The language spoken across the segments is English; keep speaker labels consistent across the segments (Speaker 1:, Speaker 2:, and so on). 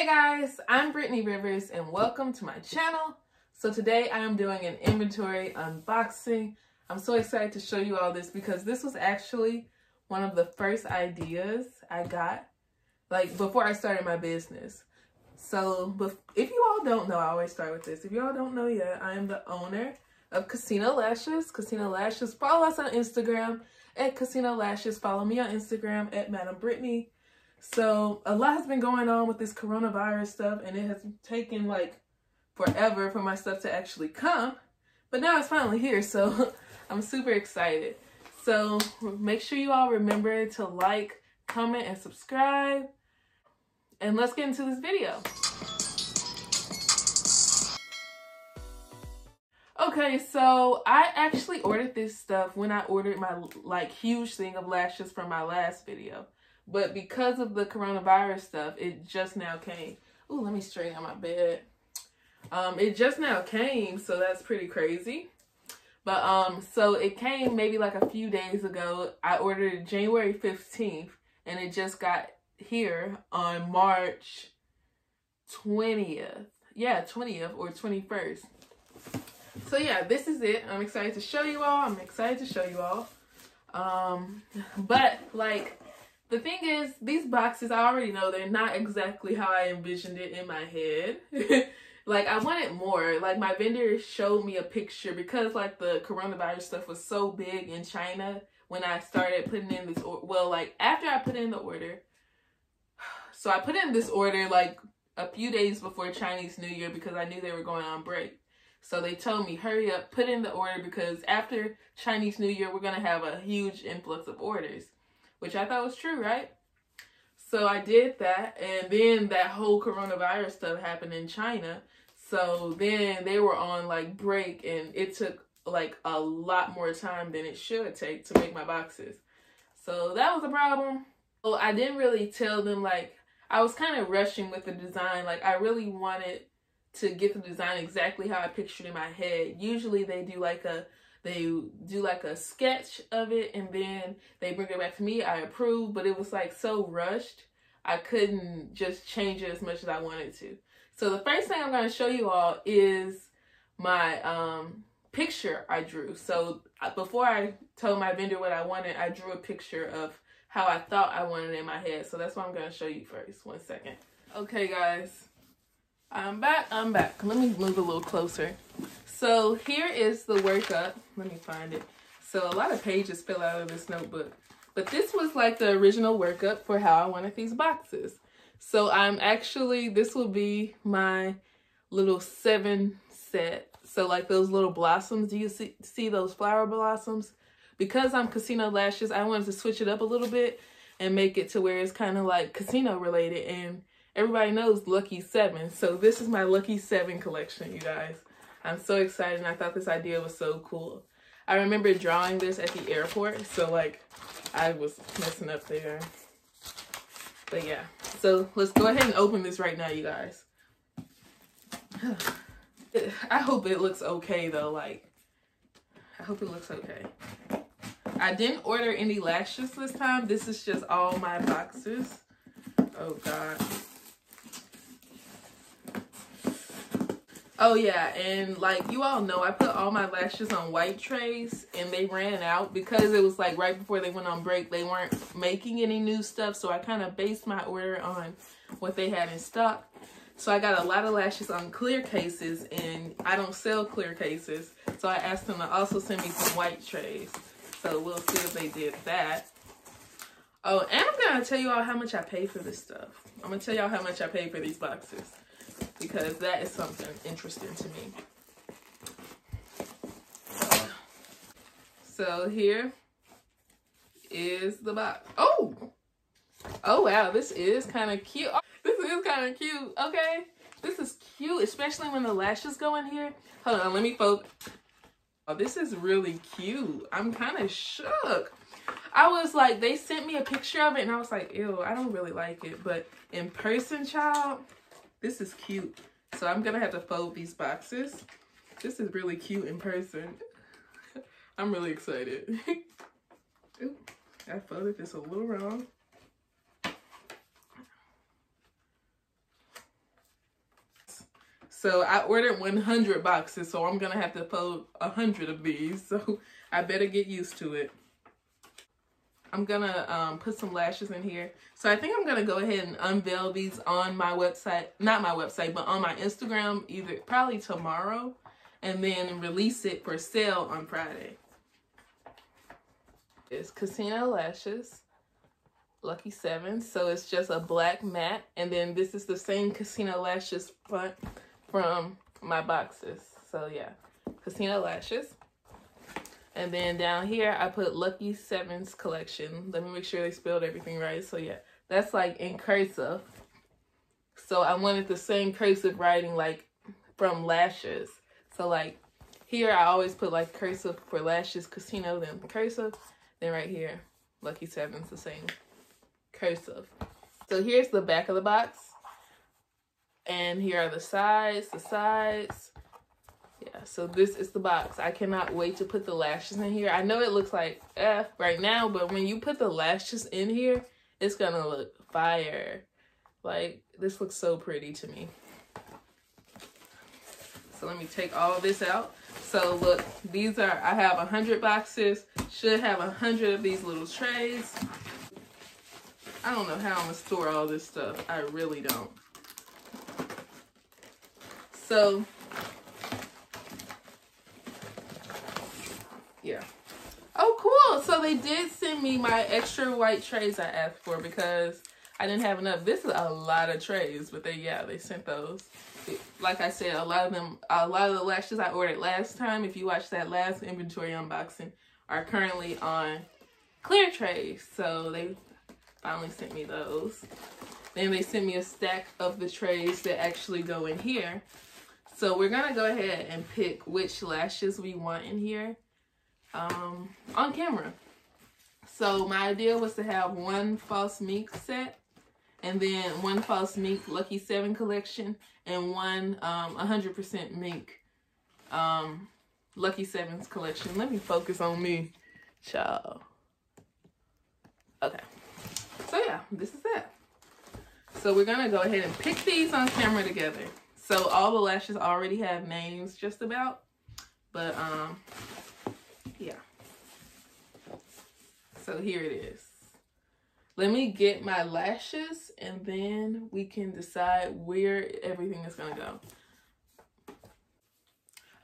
Speaker 1: Guys, I'm Brittany Rivers and welcome to my channel. So today I am doing an inventory unboxing. I'm so excited to show you all this because this was actually one of the first ideas I got like before I started my business. So if you all don't know, I always start with this. If you all don't know yet, I am the owner of Casino Lashes. Casino Lashes, follow us on Instagram at Casino Lashes. Follow me on Instagram at Madam Brittany. So a lot has been going on with this coronavirus stuff, and it has taken like forever for my stuff to actually come, but now it's finally here, so I'm super excited. So make sure you all remember to like, comment, and subscribe, and let's get into this video. Okay, so I actually ordered this stuff when I ordered my like huge thing of lashes from my last video. But because of the coronavirus stuff, it just now came. Ooh, let me straighten out my bed. It just now came, so that's pretty crazy. But so it came maybe like a few days ago. I ordered it January 15th, and it just got here on March 20th. Yeah, 20th or 21st. So yeah, this is it. I'm excited to show you all. But like, the thing is, these boxes, I already know they're not exactly how I envisioned it in my head. Like, I wanted more. Like, my vendor showed me a picture because, like, the coronavirus stuff was so big in China when I started putting in this order. Well, like, after I put in the order. So, I put in this order, like, a few days before Chinese New Year because I knew they were going on break. So, they told me, hurry up, put in the order because after Chinese New Year, we're going to have a huge influx of orders. Which I thought was true, right? So I did that, and then that whole coronavirus stuff happened in China. So then they were on like break, and it took like a lot more time than it should take to make my boxes. So that was a problem. So I didn't really tell them, like, I was kind of rushing with the design. Like, I really wanted to get the design exactly how I pictured in my head. Usually they do like a sketch of it and then they bring it back to me. I approve, but it was like so rushed. I couldn't just change it as much as I wanted to. So the first thing I'm going to show you all is my picture I drew. So before I told my vendor what I wanted, I drew a picture of how I thought I wanted it in my head. So that's what I'm going to show you first. 1 second. Okay, guys. I'm back. Let me move a little closer. So here is the workup. Let me find it. So a lot of pages fell out of this notebook. But this was like the original workup for how I wanted these boxes. So this will be my little 7 set. So like those little blossoms, do you see those flower blossoms? Because I'm Casino Lashes, I wanted to switch it up a little bit and make it to where it's kind of like casino related. And everybody knows Lucky 7. So this is my Lucky 7 collection, you guys. I'm so excited, and I thought this idea was so cool. I remember drawing this at the airport, so like I was messing up there. But yeah, so let's go ahead and open this right now, you guys. I hope it looks okay though, like I hope it looks okay. I didn't order any lashes this time. This is just all my boxes. Oh God. Oh yeah, and like you all know, I put all my lashes on white trays and they ran out because it was like right before they went on break. They weren't making any new stuff, so I kind of based my order on what they had in stock. So I got a lot of lashes on clear cases, and I don't sell clear cases, so I asked them to also send me some white trays. So we'll see if they did that. Oh, and I'm gonna tell you all how much I paid for this stuff. I'm gonna tell y'all how much I paid for these boxes, because that is something interesting to me. So here is the box. Oh wow, this is kind of cute. Oh, this is kind of cute. Okay, this is cute, especially when the lashes go in here. Hold on, let me focus. Oh, this is really cute. I'm kind of shook. I was like, they sent me a picture of it and I was like, ew, I don't really like it. But in person, child, this is cute. So I'm gonna have to fold these boxes. This is really cute in person. I'm really excited. Ooh, I folded this a little wrong. So I ordered 100 boxes, so I'm gonna have to upload 100 of these. So I better get used to it. I'm gonna put some lashes in here. So I think I'm gonna go ahead and unveil these on my website, not my website, but on my Instagram, either probably tomorrow, and then release it for sale on Friday. It's Casino Lashes, Lucky 7. So it's just a black matte, and then this is the same Casino Lashes font from my boxes. So yeah, Casino Lashes. And then down here, I put Lucky 7's collection. Let me make sure they spelled everything right. So yeah, that's like in cursive. So I wanted the same cursive writing like from lashes. So like here, I always put like cursive for lashes, Casino, then cursive. Then right here, Lucky 7's the same cursive. So here's the back of the box. And here are the sides, Yeah, so this is the box. I cannot wait to put the lashes in here. I know it looks like right now, but when you put the lashes in here, it's gonna look fire. Like, this looks so pretty to me. So let me take all this out. So look, these are, I have 100 boxes, should have 100 of these little trays. I don't know how I'm gonna store all this stuff. I really don't. So, yeah. Oh, cool. So they did send me my extra white trays I asked for because I didn't have enough. This is a lot of trays, but they sent those. Like I said, a lot of the lashes I ordered last time, if you watched that last inventory unboxing, are currently on clear trays. So they finally sent me those. Then they sent me a stack of the trays that actually go in here. So we're gonna go ahead and pick which lashes we want in here on camera. So my idea was to have one False Mink set, and then one False Mink Lucky 7 collection, and one 100% Mink Lucky 7's collection. Let me focus on me, child. Okay. So yeah, this is it. So we're gonna go ahead and pick these on camera together. So all the lashes already have names just about, but yeah. So here it is. Let me get my lashes and then we can decide where everything is gonna go.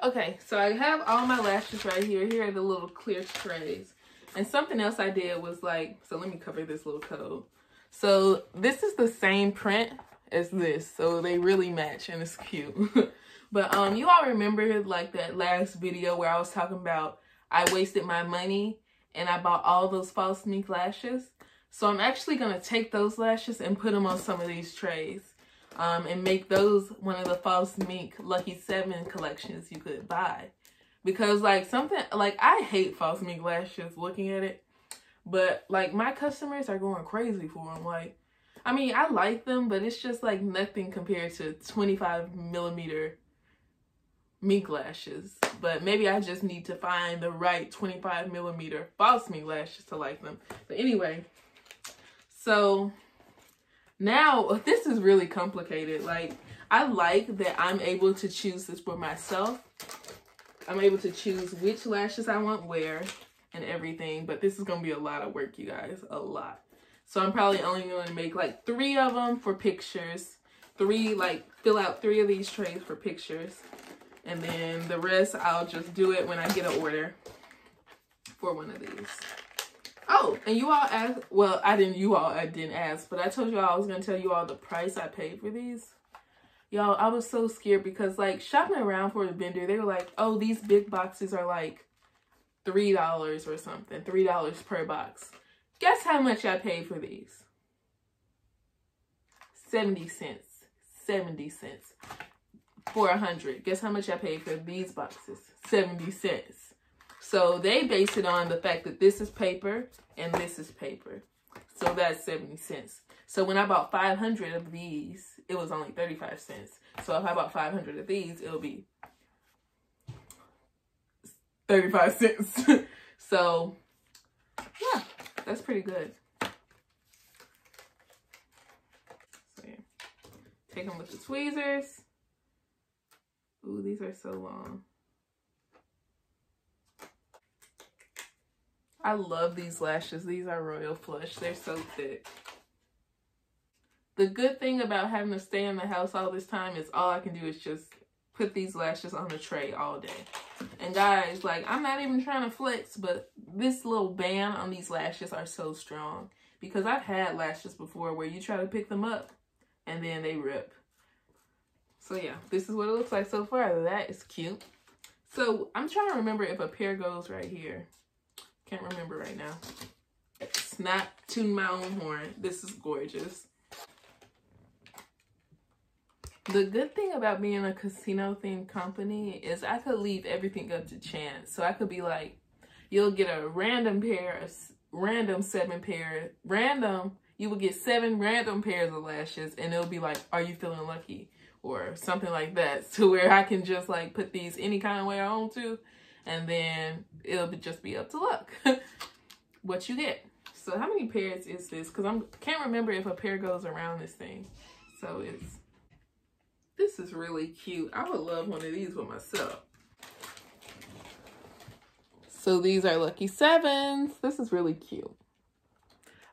Speaker 1: Okay, so I have all my lashes right here. Here are the little clear trays. And something else I did was like, so let me cover this little code. So this is the same print as this, so they really match and it's cute. But you all remember like that last video where I was talking about I wasted my money and I bought all those False Mink lashes? So I'm actually gonna take those lashes and put them on some of these trays and make those one of the False Mink Lucky 7 collections you could buy. Because like I hate False Mink lashes looking at it, but like my customers are going crazy for them. Like, I mean, I like them, but it's just like nothing compared to 25mm mink lashes. But maybe I just need to find the right 25mm False Mink lashes to like them. But anyway, so now this is really complicated. Like, I like that I'm able to choose this for myself. I'm able to choose which lashes I want where and everything, but this is gonna be a lot of work, you guys, a lot. So I'm probably only going to make like 3 of them for pictures. Fill out 3 of these trays for pictures. And then the rest, I'll just do it when I get an order for one of these. Oh, and you all asked, well, I didn't ask, but I told you all I was going to tell you all the price I paid for these. Y'all, I was so scared because like shopping around for the vendor, they were like, oh, these big boxes are like $3 or something, $3 per box. Guess how much I paid for these? 70 cents. 70 cents. For 100. Guess how much I paid for these boxes? 70 cents. So they base it on the fact that this is paper and this is paper. So that's 70 cents. So when I bought 500 of these, it was only 35 cents. So if I bought 500 of these, it'll be 35 cents. So yeah, that's pretty good. So yeah, take them with the tweezers. Ooh, these are so long. I love these lashes. These are Royal Flush. They're so thick. The good thing about having to stay in the house all this time is all I can do is just put these lashes on the tray all day. And guys, like, I'm not even trying to flex, but this little band on these lashes are so strong. Because I've had lashes before where you try to pick them up and then they rip. So yeah, this is what it looks like so far. That is cute. So I'm trying to remember if a pair goes right here. Can't remember right now. It's not tooting my own horn. This is gorgeous. The good thing about being a casino themed company is I could leave everything up to chance. So I could be like, you'll get a random pair, you would get 7 random pairs of lashes and it'll be like, are you feeling lucky? Or something like that. To where I can just like put these any kind of way I want to. And then it'll just be up to luck what you get. So how many pairs is this? Because I can't remember if a pair goes around this thing. So this is really cute. I would love one of these for myself. So these are Lucky 7s. This is really cute.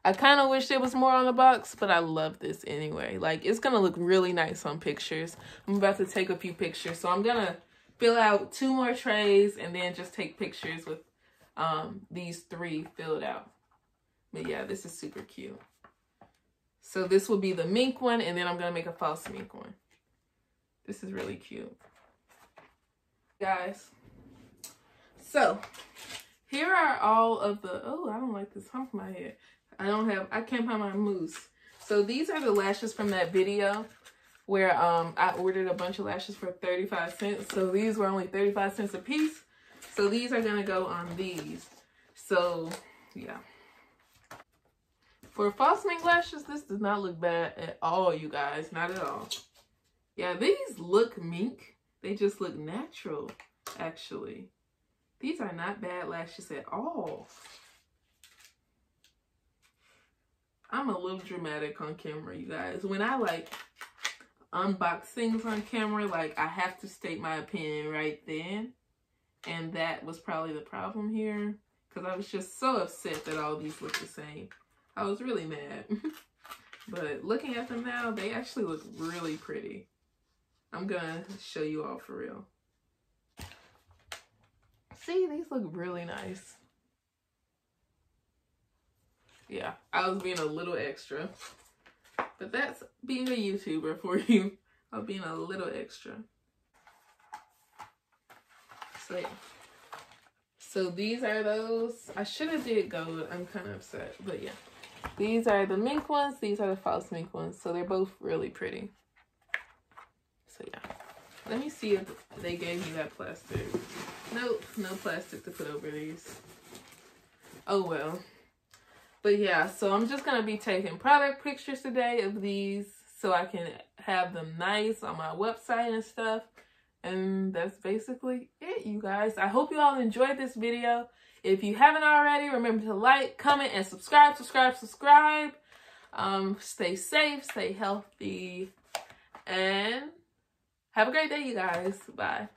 Speaker 1: I kind of wish there was more on the box, but I love this anyway. Like, it's going to look really nice on pictures. I'm about to take a few pictures. So I'm going to fill out 2 more trays and then just take pictures with these 3 filled out. But yeah, this is super cute. So this will be the mink one, and then I'm going to make a false mink one. This is really cute. Guys, so here are all of the, oh, I don't like this hump in my head. I can't find my mousse. So these are the lashes from that video where I ordered a bunch of lashes for 35 cents. So these were only 35 cents a piece. So these are gonna go on these. So yeah. For false mink lashes, this does not look bad at all, you guys. Not at all. Yeah, these look mink. They just look natural, actually. These are not bad lashes at all. I'm a little dramatic on camera, you guys. When I like unbox things on camera, like I have to state my opinion right then. And that was probably the problem here. Because I was just so upset that all these look the same. I was really mad. But looking at them now, they actually look really pretty. I'm gonna show you all for real. See, these look really nice. Yeah, I was being a little extra. But that's being a YouTuber for you. I'm being a little extra. So yeah. So these are those. I should have did gold. I'm kind of upset. But yeah. These are the mink ones. These are the false mink ones. So they're both really pretty. So yeah. Let me see if they gave me that plastic. Nope, no plastic to put over these. Oh well. But yeah, so I'm just going to be taking product pictures today of these so I can have them nice on my website and stuff. And that's basically it, you guys. I hope you all enjoyed this video. If you haven't already, remember to like, comment, and subscribe. Stay safe, stay healthy, and have a great day, you guys. Bye.